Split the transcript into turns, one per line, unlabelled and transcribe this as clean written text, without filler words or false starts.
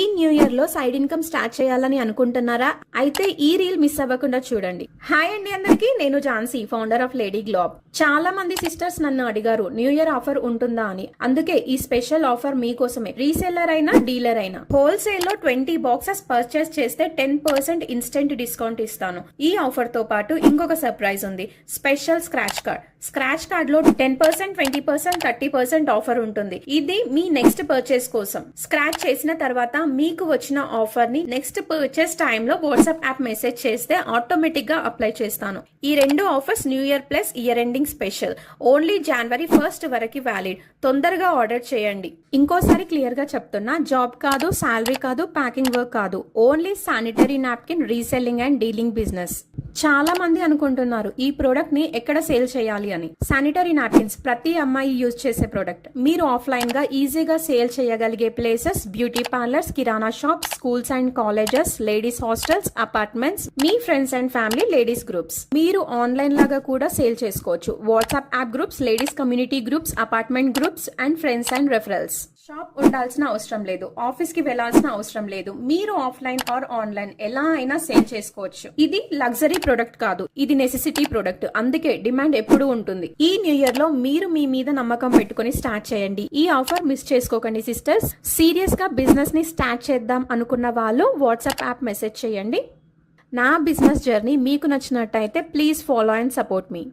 ఈ new year లో side income start చేయాలని అనుకుంటున్నారా? అయితే ఈ రీల్ మిస్ అవ్వకుండా చూడండి. హాయ్ అండి అందరికి, నేను Jhansi, founder of lady globe. చాలా మంది సిస్టర్స్ నన్ను అడిగారు న్యూ ఇయర్ ఆఫర్ ఉంటుందా అని. అందుకే ఈ స్పెషల్ ఆఫర్ మీకోసమే. రీసెల్లర్ అయినా డీలర్ అయినా హోల్సేల్ లో 20 బాక్సెస్ పర్చేస్ చేస్తే 10% ఇన్స్టెంట్ డిస్కౌంట్ ఇస్తాను. ఈ ఆఫర్ తో పాటు ఇంకొక సర్ప్రైజ్ ఉంది. స్పెషల్ స్క్రాచ్ కార్డ్ లో 10%, 20%, 30% ఆఫర్ ఉంటుంది. ఇది మీ నెక్స్ట్ పర్చేస్ కోసం. స్క్రాచ్ చేసిన తర్వాత మీకు వచ్చిన ఆఫర్ ని నెక్స్ట్ పర్చేస్ టైమ్ లో వాట్సాప్ యాప్ మెసేజ్ చేస్తే ఆటోమేటిక్ గా అప్లై చేస్తాను. ఈ రెండు offers new year plus year ending special. Only జనవరి 1 వరకు వ్యాలిడ్. తొందరగా ఆర్డర్ చేయండి. ఇంకోసారి క్లియర్ గా చెప్తున్నా, జాబ్ కాదు, శాలరీ కాదు, ప్యాకింగ్ వర్క్ కాదు. Only sanitary napkin reselling and dealing business. చాలా మంది అనుకుంటున్నారు ఈ ప్రోడక్ట్ ని ఎక్కడ సేల్ చేయాలి అని. శానిటరీ నాప్కిన్స్ ప్రతి అమ్మాయి యూజ్ చేసే ప్రోడక్ట్. మీరు ఆఫ్లైన్ గా ఈజీగా సేల్ చేయగలిగే places beauty parlours, kirana shops, schools and colleges, ladies hostels, apartments, me friends and family ladies groups. మీరు ఆన్లైన్ లాగా కూడా సేల్ చేసుకోవచ్చు. WhatsApp app groups, ladies community groups, apartment groups and friends and referrals. Shop ఉండాల్సిన అవసరం లేదు, office కి వెళ్లాల్సిన అవసరం లేదు. మీరు ఆఫ్లైన్ ఆర్ ఆన్లైన్ ఎలా అయినా సేల్ చేసుకోవచ్చు. ఇది లగ్జరీ ప్రొడక్ట్ కాదు, ఇది నెసెసిటీ ప్రొడక్ట్. అందుకే డిమాండ్ ఎప్పుడూ ఉంటుంది. ఈ న్యూ ఇయర్ లో మీరు మీ మీద నమ్మకం పెట్టుకుని స్టార్ట్ చేయండి. ఈ ఆఫర్ మిస్ చేసుకోకండి సిస్టర్స్. సీరియస్ గా బిజినెస్ ని స్టార్ట్ చేద్దాం అనుకున్న వాళ్ళు వాట్సాప్ యాప్ మెసేజ్ చేయండి. నా బిజినెస్ జర్నీ మీకు నచ్చినట్టయితే please follow and support me.